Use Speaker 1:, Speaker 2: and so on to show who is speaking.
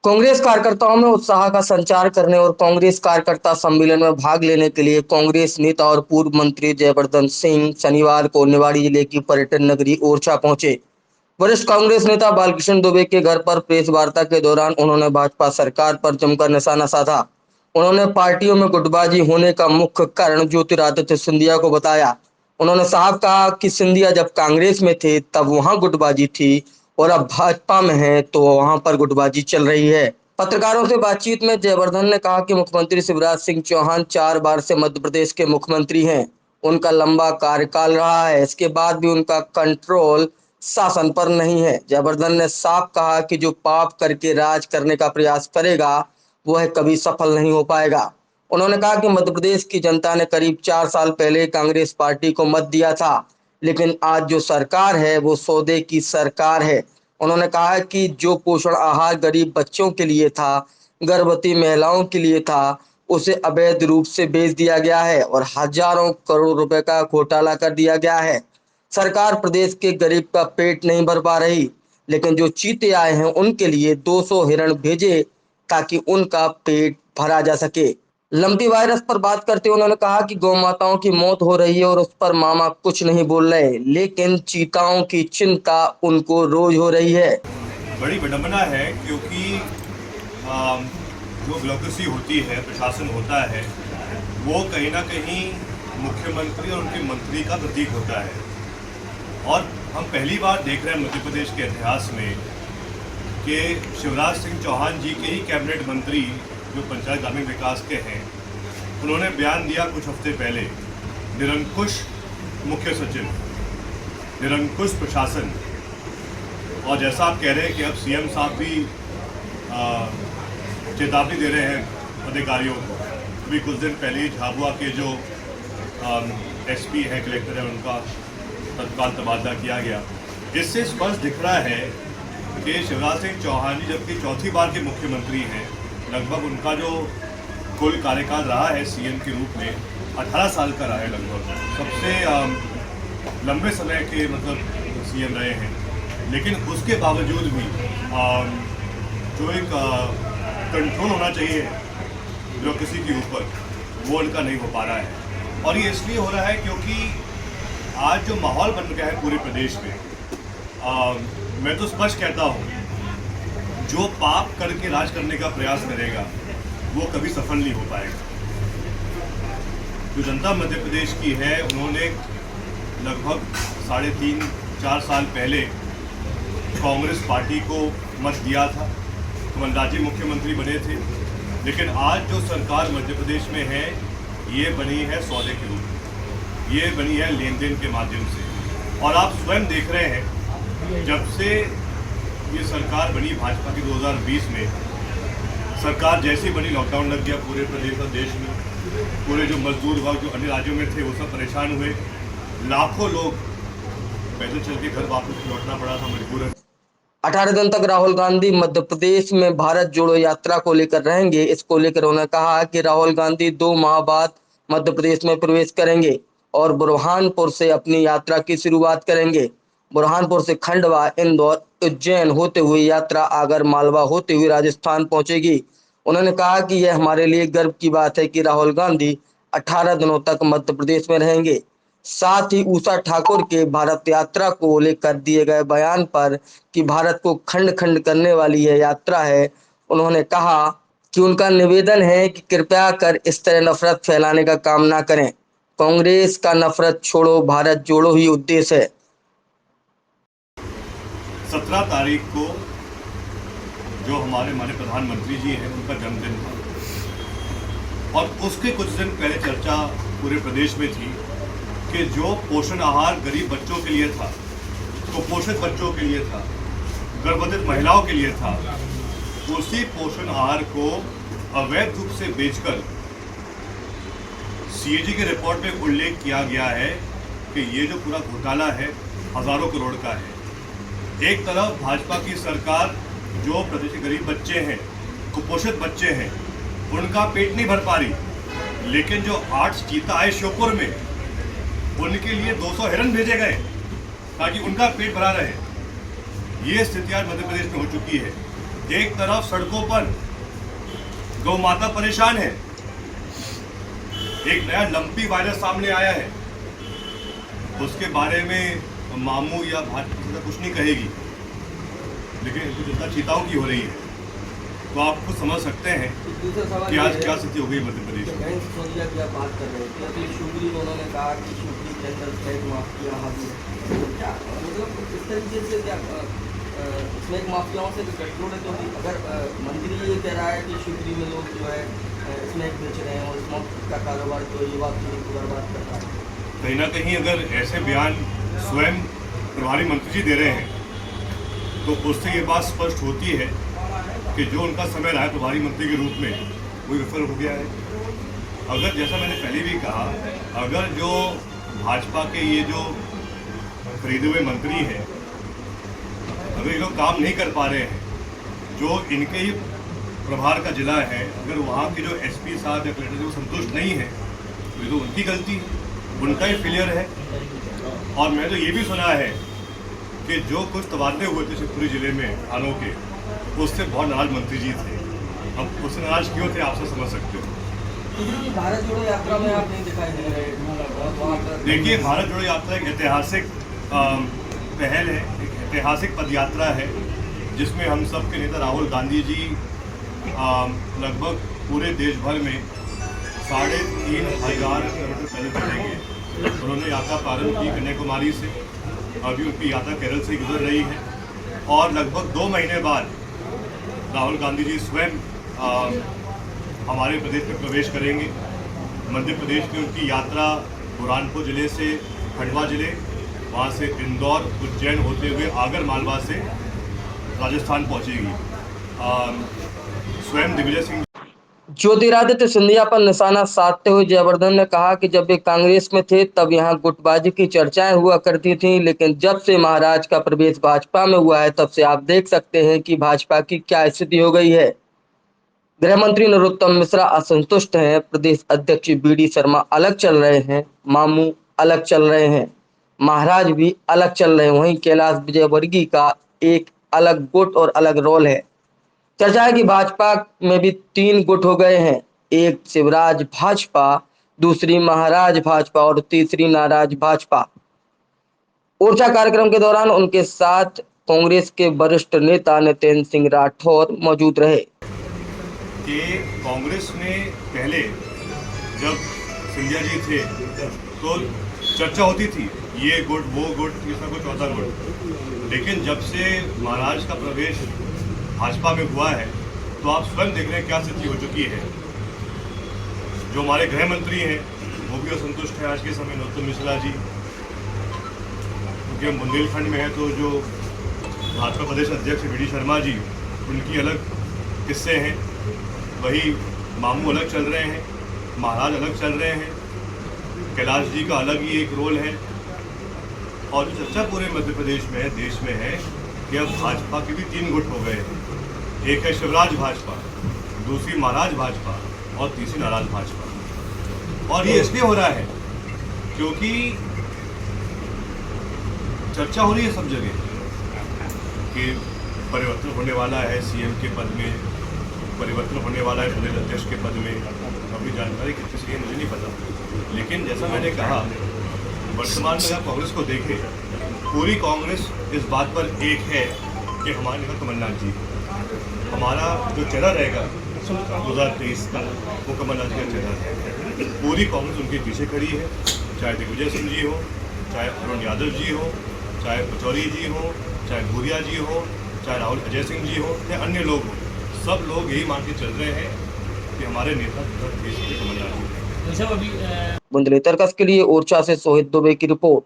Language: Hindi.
Speaker 1: कांग्रेस कार्यकर्ताओं में उत्साह का संचार करने और कांग्रेस कार्यकर्ता सम्मेलन में भाग लेने के लिए कांग्रेस नेता और पूर्व मंत्री जयवर्धन सिंह शनिवार को निवाड़ी जिले की पर्यटन नगरी ओरछा पहुंचे। वरिष्ठ कांग्रेस नेता बालकृष्ण दुबे के घर पर प्रेस वार्ता के दौरान उन्होंने भाजपा सरकार पर जमकर निशाना साधा। उन्होंने पार्टियों में गुटबाजी होने का मुख्य कारण ज्योतिरादित्य सिंधिया को बताया। उन्होंने साफ कहा कि सिंधिया जब कांग्रेस में थे तब वहां गुटबाजी थी और अब भाजपा में है तो वहां पर गुटबाजी चल रही है। पत्रकारों से बातचीत में जयवर्धन ने कहा कि मुख्यमंत्री शिवराज सिंह चौहान 4 बार से मध्य प्रदेश के मुख्यमंत्री हैं। उनका लंबा कार्यकाल रहा है, इसके बाद भी उनका कंट्रोल शासन पर नहीं है। जयवर्धन ने साफ कहा कि जो पाप करके राज करने का प्रयास करेगा वह कभी सफल नहीं हो पाएगा। उन्होंने कहा कि मध्य प्रदेश की जनता ने करीब 4 साल पहले कांग्रेस पार्टी को मत दिया था, लेकिन आज जो सरकार है वो सौदे की सरकार है। उन्होंने कहा कि जो पोषण आहार गरीब बच्चों के लिए था, गर्भवती महिलाओं के लिए था, उसे अवैध रूप से बेच दिया गया है और हजारों करोड़ रुपए का घोटाला कर दिया गया है। सरकार प्रदेश के गरीब का पेट नहीं भर पा रही, लेकिन जो चीते आए हैं उनके लिए 200 हिरण भेजे ताकि उनका पेट भरा जा सके। लंपी वायरस पर बात करते हुए उन्होंने कहा कि गौ माताओं की मौत हो रही है और उस पर मामा कुछ नहीं बोल रहे, लेकिन चीताओं की चिंता उनको रोज हो रही है।
Speaker 2: बड़ी विडंबना है क्योंकि जो ब्यूरोक्रेसी होती है, प्रशासन होता है, वो कहीं ना कहीं मुख्यमंत्री और उनके मंत्री का प्रतीक होता है। और हम पहली बार देख रहे हैं मध्य प्रदेश के इतिहास में कि शिवराज सिंह चौहान जी के ही कैबिनेट मंत्री जो पंचायत ग्रामीण विकास के हैं, उन्होंने बयान दिया कुछ हफ्ते पहले, निरंकुश मुख्य सचिव, निरंकुश प्रशासन। और जैसा आप कह रहे हैं कि अब सीएम साहब भी चेतावनी दे रहे हैं अधिकारियों को। अभी कुछ दिन पहले ही झाबुआ के जो एसपी हैं, कलेक्टर हैं, उनका तत्काल तबादला किया गया। इससे स्पष्ट दिख रहा है कि शिवराज सिंह चौहान जी जबकि चौथी बार के मुख्यमंत्री हैं, लगभग उनका जो कुल कार्यकाल रहा है सीएम के रूप में 18 साल का रहा है, लगभग सबसे लंबे समय के मतलब सीएम रहे हैं। लेकिन उसके बावजूद भी जो एक कंट्रोल होना चाहिए ब्यूरोक्रेसी के ऊपर, वो उनका नहीं हो पा रहा है। और ये इसलिए हो रहा है क्योंकि आज जो माहौल बन गया है पूरे प्रदेश में, मैं तो स्पष्ट कहता हूँ, जो पाप करके राज करने का प्रयास करेगा वो कभी सफल नहीं हो पाएगा। जो जनता मध्य प्रदेश की है, उन्होंने लगभग 3.5-4 साल पहले कांग्रेस पार्टी को मत दिया था, कमलनाथ जी मुख्यमंत्री बने थे। लेकिन आज जो सरकार मध्य प्रदेश में है, ये बनी है सौदे के रूप में, ये बनी है लेन देन के माध्यम से। और आप स्वयं देख रहे हैं, जब से ये सरकार बनी भाजपा की 2020 में, सरकार जैसी बनी लॉकडाउन लग गया पूरे प्रदेश और देश में। पूरे जो मजदूर वर्ग जो अन्य राज्यों में थे वो सब परेशान हुए। लाखों लोग पैदल चल के घर वापस लौटना पड़ा था मजबूरन।
Speaker 1: 18 दिन तक राहुल गांधी मध्य प्रदेश में भारत जोड़ो यात्रा को लेकर रहेंगे। इसको लेकर उन्होंने कहा कि राहुल गांधी 2 माह बाद मध्य प्रदेश में प्रवेश करेंगे और बुरहानपुर से अपनी यात्रा की शुरुआत करेंगे। बुरहानपुर से खंडवा, इंदौर, उज्जैन होते हुए यात्रा आगर मालवा होते हुए राजस्थान पहुंचेगी। उन्होंने कहा कि यह हमारे लिए गर्व की बात है कि राहुल गांधी 18 दिनों तक मध्य प्रदेश में रहेंगे। साथ ही उषा ठाकुर के भारत यात्रा को लेकर दिए गए बयान पर कि भारत को खंड खंड करने वाली यह यात्रा है, उन्होंने कहा कि उनका निवेदन है कि कृपया कर इस तरह नफरत फैलाने का काम ना करें। कांग्रेस का नफरत छोड़ो भारत जोड़ो ही उद्देश्य है।
Speaker 2: 17 तारीख को जो हमारे माननीय प्रधानमंत्री जी हैं, उनका जन्मदिन था और उसके कुछ दिन पहले चर्चा पूरे प्रदेश में थी कि जो पोषण आहार गरीब बच्चों के लिए था, कुपोषित बच्चों के लिए था, गर्भवती महिलाओं के लिए था, उसी पोषण आहार को अवैध रूप से बेचकर सीएजी के रिपोर्ट में उल्लेख किया गया है कि ये जो पूरा घोटाला है हजारों करोड़ का है। एक तरफ भाजपा की सरकार जो प्रदेश के गरीब बच्चे हैं, कुपोषित बच्चे हैं, उनका पेट नहीं भर पा रही, लेकिन जो 8 चीता आए श्योपुर में, उनके लिए 200 हिरण भेजे गए ताकि उनका पेट भरा रहे। ये स्थिति आज मध्य प्रदेश में हो चुकी है। एक तरफ सड़कों पर गौ माता परेशान है, एक नया लंपी वायरस सामने आया है, उसके बारे में मामू या भाजपा कुछ नहीं कहेगी, लेकिन इनको चिंता चीताओं की हो रही है। तो आप खुद समझ सकते हैं कि आज क्या स्थिति हो गई मध्य प्रदेश में।
Speaker 3: सिसोदिया की आप बात कर रहे थे, अभी शिवपुरी में उन्होंने कहा कि शिवपुरी के अंदर स्नैक माफिया हावी है, तो क्या मतलब इस तरीके से क्या स्नैक माफियाओं से गठजोड़ है? तो अगर मंत्री ये कह रहा है कि शिवपुरी में लोग जो है स्नैक बेच रहे हैं और स्मोक का कारोबार जो युवा पीढ़ी को बर्बाद कर रहा है,
Speaker 2: कहीं ना कहीं अगर ऐसे बयान स्वयं प्रभारी मंत्री जी दे रहे हैं तो उससे ये बात स्पष्ट होती है कि जो उनका समय रहा है प्रभारी मंत्री के रूप में वो विफल हो गया है। अगर जैसा मैंने पहले भी कहा, अगर जो भाजपा के ये जो खरीदे हुए मंत्री हैं, अगर ये लोग काम नहीं कर पा रहे हैं, जो इनके ही प्रभार का जिला है, अगर वहाँ के जो एसपी साहब या कलेक्टर वो संतुष्ट नहीं है तो ये तो उनकी गलती है, उनका ही फेलियर है। और मैं तो ये भी सुना है कि जो कुछ तबादले हुए थे शिवपुरी जिले में थानों के, उससे बहुत नाराज मंत्री जी थे। अब उससे नाराज क्यों थे आप सब समझ सकते हो।
Speaker 3: भारत जोड़ो यात्रा में आप नहीं दिखाई दे रहे।
Speaker 2: देखिए, भारत जोड़ो यात्रा एक ऐतिहासिक पहल है, एक ऐतिहासिक पद यात्रा है, जिसमें हम सब के नेता राहुल गांधी जी लगभग पूरे देश भर में 3,500 किलोमीटर पैदल चलेंगे। उन्होंने यात्रा प्रारंभ की कन्याकुमारी से, अभी उनकी यात्रा केरल से गुजर रही है और लगभग 2 महीने बाद राहुल गांधी जी स्वयं हमारे प्रदेश में प्रवेश करेंगे। मध्य प्रदेश में उनकी यात्रा बुरहानपुर जिले से खंडवा जिले, वहाँ से इंदौर उज्जैन होते हुए आगर मालवा से राजस्थान पहुँचेगी। स्वयं दिग्विजय सिंह
Speaker 1: ज्योतिरादित्य सिंधिया पर निशाना साधते हुए जयवर्धन ने कहा कि जब वे कांग्रेस में थे तब यहां गुटबाजी की चर्चाएं हुआ करती थीं, लेकिन जब से महाराज का प्रवेश भाजपा में हुआ है तब से आप देख सकते हैं कि भाजपा की क्या स्थिति हो गई है। गृह मंत्री नरोत्तम मिश्रा असंतुष्ट हैं, प्रदेश अध्यक्ष बीडी शर्मा अलग चल रहे हैं, मामू अलग चल रहे हैं, महाराज भी अलग चल रहे हैं, वहीं कैलाश विजयवर्गीय का एक अलग गुट और अलग रोल है। चर्चा है कि भाजपा में भी 3 गुट हो गए हैं, एक शिवराज भाजपा, दूसरी महाराज भाजपा और तीसरी नाराज भाजपा। ओरछा कार्यक्रम के दौरान उनके साथ कांग्रेस के वरिष्ठ नेता नितिन सिंह राठौर मौजूद रहे।
Speaker 2: कि कांग्रेस में पहले जब सिंधिया जी थे तो चर्चा होती थी, ये गुट वो गुट, तीसरा गुट चौथा गुट, लेकिन जब से महाराज का प्रवेश भाजपा में हुआ है तो आप स्वयं देख रहे हैं क्या स्थिति हो चुकी है। जो हमारे गृह मंत्री हैं वो भी असंतुष्ट है आज के समय, नरोत्तम मिश्रा जी, क्योंकि हम बुंदेलखंड में है तो जो भाजपा प्रदेश अध्यक्ष बीडी शर्मा जी, उनकी अलग किस्से हैं, वही मामू अलग चल रहे हैं, महाराज अलग चल रहे हैं, कैलाश जी का अलग ही एक रोल है। और जो चर्चा पूरे मध्य प्रदेश में है, देश में है कि अब भाजपा के भी 3 गुट हो गए हैं, एक है शिवराज भाजपा, दूसरी महाराज भाजपा और तीसरी नाराज भाजपा। और ये इसलिए हो रहा है क्योंकि चर्चा हो रही है सब जगह कि परिवर्तन होने वाला है सीएम के पद में, परिवर्तन होने वाला है प्रदेश अध्यक्ष के पद में। अभी जानकारी कितनी सही है मुझे नहीं पता, लेकिन जैसा मैंने कहा, वर्तमान में आप कांग्रेस को देखें, पूरी कांग्रेस इस बात पर एक है कि हमारे नेता कमलनाथ जी, हमारा जो चेहरा रहेगा 2023 का वो कमलनाथ जी का चेहरा है। पूरी कांग्रेस उनके पीछे खड़ी है, चाहे दिग्विजय सिंह जी हो, चाहे अरुण यादव जी हो, चाहे पचौरी जी हो, चाहे भूरिया जी हो, चाहे राहुल अजय सिंह जी हो या अन्य लोग हो, सब लोग यही मान के चल रहे हैं कि हमारे नेता देश के कमलनाथ जी।
Speaker 1: बुंदेली तर्कस के लिए ओरछा से सोहित दुबे की रिपोर्ट।